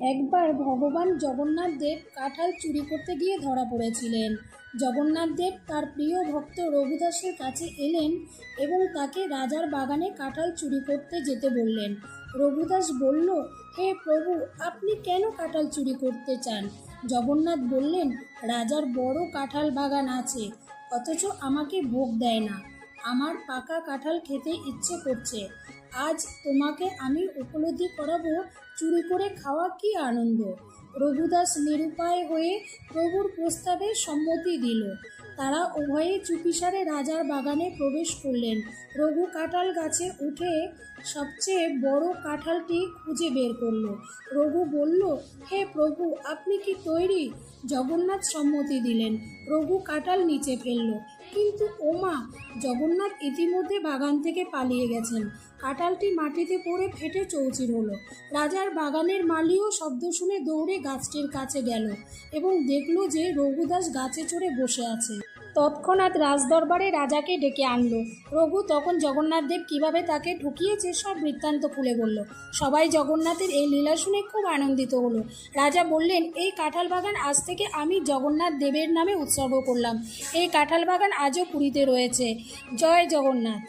একবার ভগবান জগন্নাথ দেব কাঁঠাল চুরি করতে গিয়ে ধরা পড়েছিলেন। জগন্নাথ দেব তার প্রিয় ভক্ত রঘুদাসের কাছে এলেন এবং তাকে রাজার বাগানে কাঁঠাল চুরি করতে যেতে বললেন। রঘুদাস বলল, হে প্রভু, আপনি কেন কাঁঠাল চুরি করতে চান? জগন্নাথ বললেন, রাজার বড় কাঁঠাল বাগান আছে, অথচ আমাকে ভোগ দেয় না। আমার পাকা কাঁঠাল খেতে ইচ্ছে করছে। আজ তোমাকে আমি উপলব্ধি করাবো চুরি করে খাওয়া কি আনন্দ। রঘুদাস নিরুপায় হয়ে প্রভুর প্রস্তাবে সম্মতি দিল। তারা উভয়ে চুপিসারে রাজার বাগানে প্রবেশ করলেন। রঘু কাঁঠাল গাছে উঠে সবচেয়ে বড় কাঁঠালটি খুঁজে বের করলো। রঘু বলল, হে প্রভু, আপনি কি তৈরি? জগন্নাথ সম্মতি দিলেন। রঘু কাঁঠাল নিচে ফেলল, কিন্তু ওমা, জগন্নাথ ইতিমধ্যে বাগান থেকে পালিয়ে গেছেন। কাঁঠালটি মাটিতে পড়ে ফেটে চৌচির হলো। রাজার বাগানের মালিও শব্দ শুনে দৌড়ে গাছটির কাছে গেল এবং দেখল যে রঘুদাস গাছে চড়ে বসে আছে। তৎক্ষণাৎ রাজদরবারে রাজাকে ডেকে আনলো। রঘু তখন জগন্নাথদেব কিভাবে তাকে ঠকিয়েছে সব বৃত্তান্ত খুলে বলল। সবাই জগন্নাথের এই লীলা শুনে খুব আনন্দিত হলো। রাজা বললেন, এই কাঁঠাল বাগান আজ থেকে আমি জগন্নাথ দেবের নামে উৎসর্গ করলাম। এই কাঁঠাল বাগান আজও পুরীতে রয়েছে। জয় জগন্নাথ।